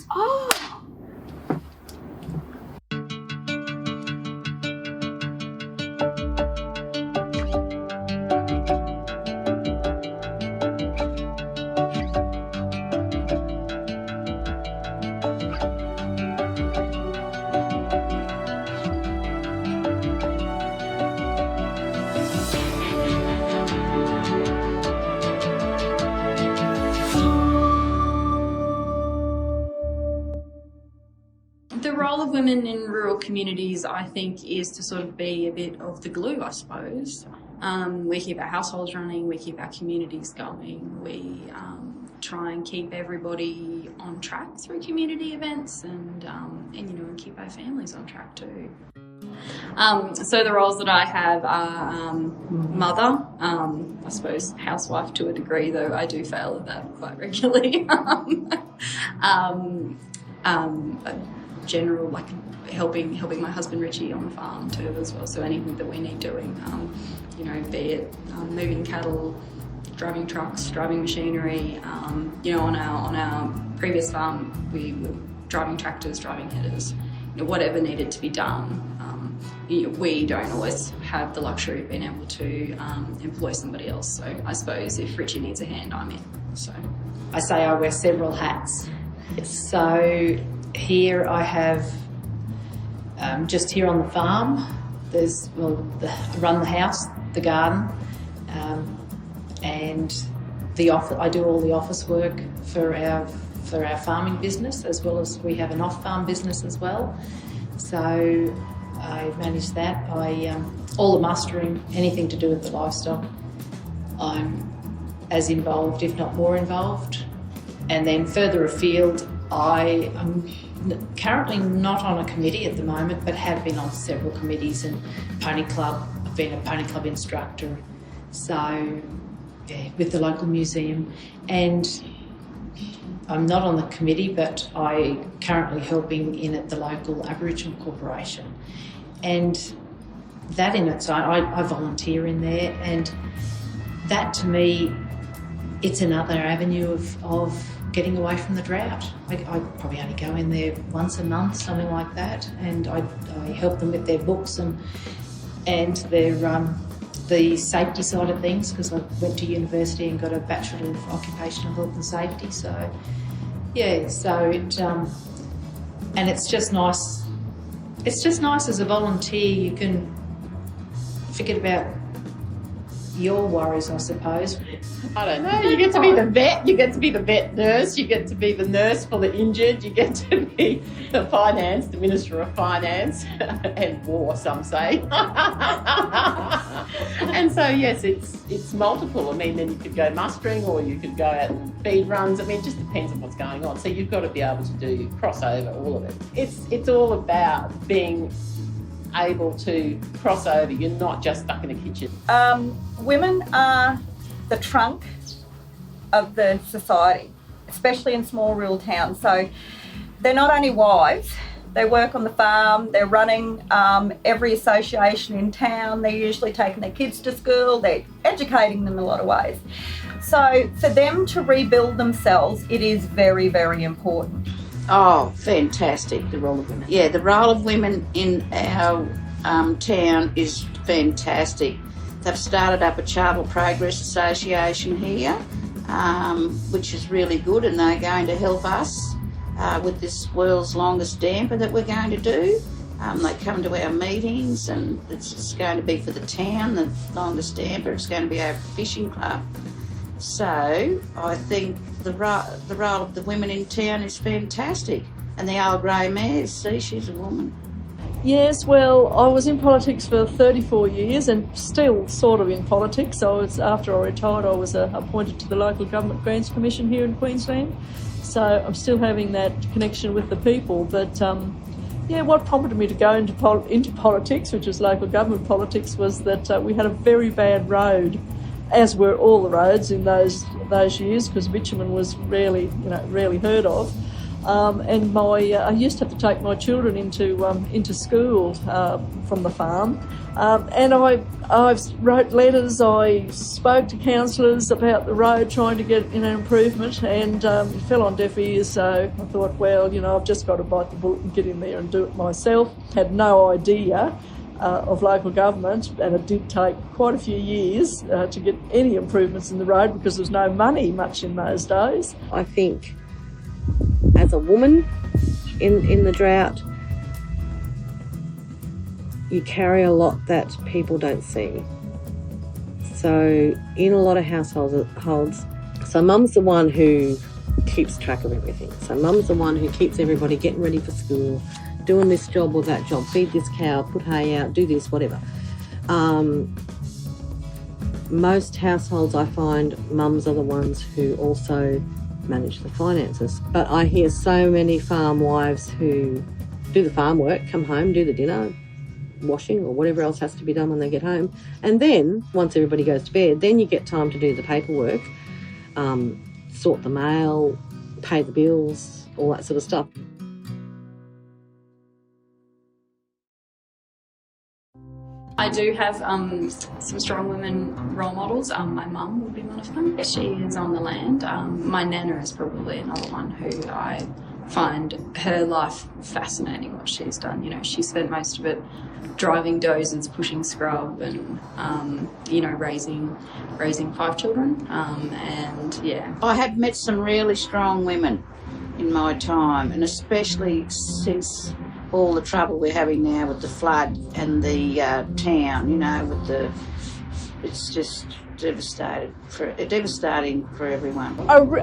Oh! The role of women in rural communities, I think, is to sort of be a bit of the glue, I suppose. We keep our households running, we keep our communities going, we try and keep everybody on track through community events and keep our families on track too. So the roles that I have are mother, I suppose housewife to a degree, though I do fail at that quite regularly. General, like helping my husband Richie on the farm too as well. So anything that we need doing, be it moving cattle, driving trucks, driving machinery. On our previous farm, we were driving tractors, driving headers. Whatever needed to be done. We don't always have the luxury of being able to employ somebody else. So I suppose if Richie needs a hand, I'm in. So I say I wear several hats. So here I have, just here on the farm, I run the house, the garden, and I do all the office work for our farming business, as well as we have an off-farm business as well. So I manage that. All the mustering, anything to do with the livestock, I'm as involved, if not more involved. And then further afield, I am currently not on a committee at the moment, but have been on several committees and pony club. I've been a pony club instructor, so yeah, with the local museum. And I'm not on the committee, but I currently helping in at the local Aboriginal Corporation. And that in its own, I volunteer in there, and that to me, it's another avenue of getting away from the drought. I probably only go in there once a month, something like that, and I help them with their books and their the safety side of things, because I went to university and got a Bachelor of Occupational Health and Safety. So yeah, so it and it's just nice. It's just nice as a volunteer. You can forget about your worries, I suppose. I don't know, you get to be the vet, you get to be the vet nurse, you get to be the nurse for the injured, you get to be the Minister of Finance, and war, some say. And so, yes, it's multiple. I mean, then you could go mustering, or you could go out and feed runs. I mean, it just depends on what's going on. So you've got to be able to do crossover, all of it. It's all about being able to cross over. You're not just stuck in a kitchen. Women are the trunk of the society, especially in small rural towns. So they're not only wives, they work on the farm, they're running every association in town, they're usually taking their kids to school, they're educating them in a lot of ways. So for them to rebuild themselves, it is very, very important. Oh, fantastic, the role of women. Yeah, the role of women in our town is fantastic. They've started up a Charleville Progress Association here, which is really good, and they're going to help us with this world's longest damper that we're going to do. They come to our meetings, and it's just going to be for the town, the longest damper. It's going to be our fishing club. So I think the role of the women in town is fantastic. And the old grey mare, see, she's a woman. Yes, well, I was in politics for 34 years and still sort of in politics. After I retired, I was appointed to the Local Government Grants Commission here in Queensland. So I'm still having that connection with the people. But what prompted me to go into politics, which was local government politics, was that we had a very bad road, as were all the roads in those years, because bitumen was rarely heard of. And I used to have to take my children into school from the farm, and I wrote letters. I spoke to councillors about the road, trying to get improvement, and it fell on deaf ears. So I thought, well, I've just got to bite the bullet and get in there and do it myself. Had no idea of local government, and it did take quite a few years to get any improvements in the road because there was no money much in those days. I think as a woman in the drought, you carry a lot that people don't see. So in a lot of households, so mum's the one who keeps track of everything. So mum's the one who keeps everybody getting ready for school, doing this job or that job, feed this cow, put hay out, do this, whatever. Most households, I find mums are the ones who also manage the finances. But I hear so many farm wives who do the farm work, come home, do the dinner, washing or whatever else has to be done when they get home. And then, once everybody goes to bed, then you get time to do the paperwork, sort the mail, pay the bills, all that sort of stuff. I do have some strong women role models. My mum would be one of them. She is on the land. My nana is probably another one who I find her life fascinating, what she's done. She spent most of it driving dozers, pushing scrub and, raising 5 children. And yeah. I have met some really strong women in my time, and especially since all the trouble we're having now with the flood and the town, it's just devastating for everyone.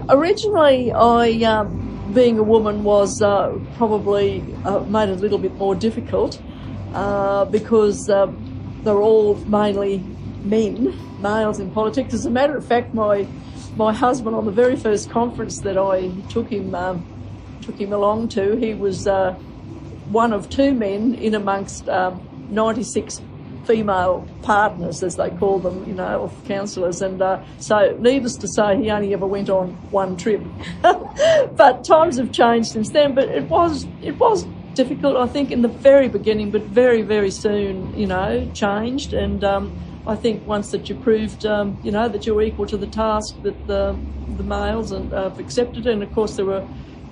Originally, I, being a woman, was probably made it a little bit more difficult because they're all mainly males in politics. As a matter of fact, my husband, on the very first conference that I took him along to, he was one of 2 men in amongst 96 female partners, as they call them, of councillors. And so needless to say, he only ever went on 1 trip. But times have changed since then. But it was difficult, I think, in the very beginning, but very, very soon, changed. And I think once that you proved, that you're equal to the task, that the males have accepted it. And of course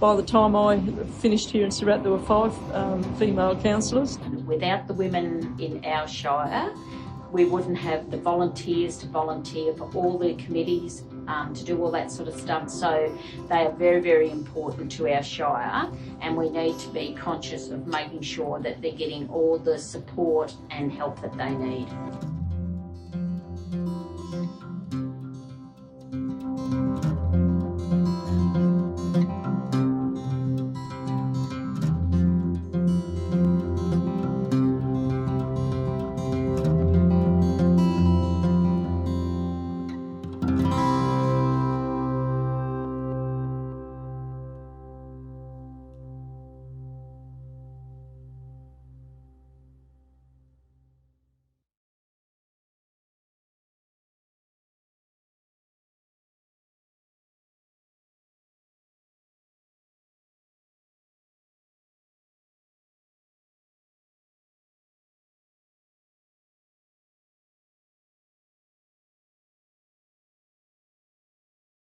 by the time I finished here in Surat, there were 5 female councillors. Without the women in our shire, we wouldn't have the volunteers to volunteer for all the committees, to do all that sort of stuff. So they are very, very important to our shire, and we need to be conscious of making sure that they're getting all the support and help that they need.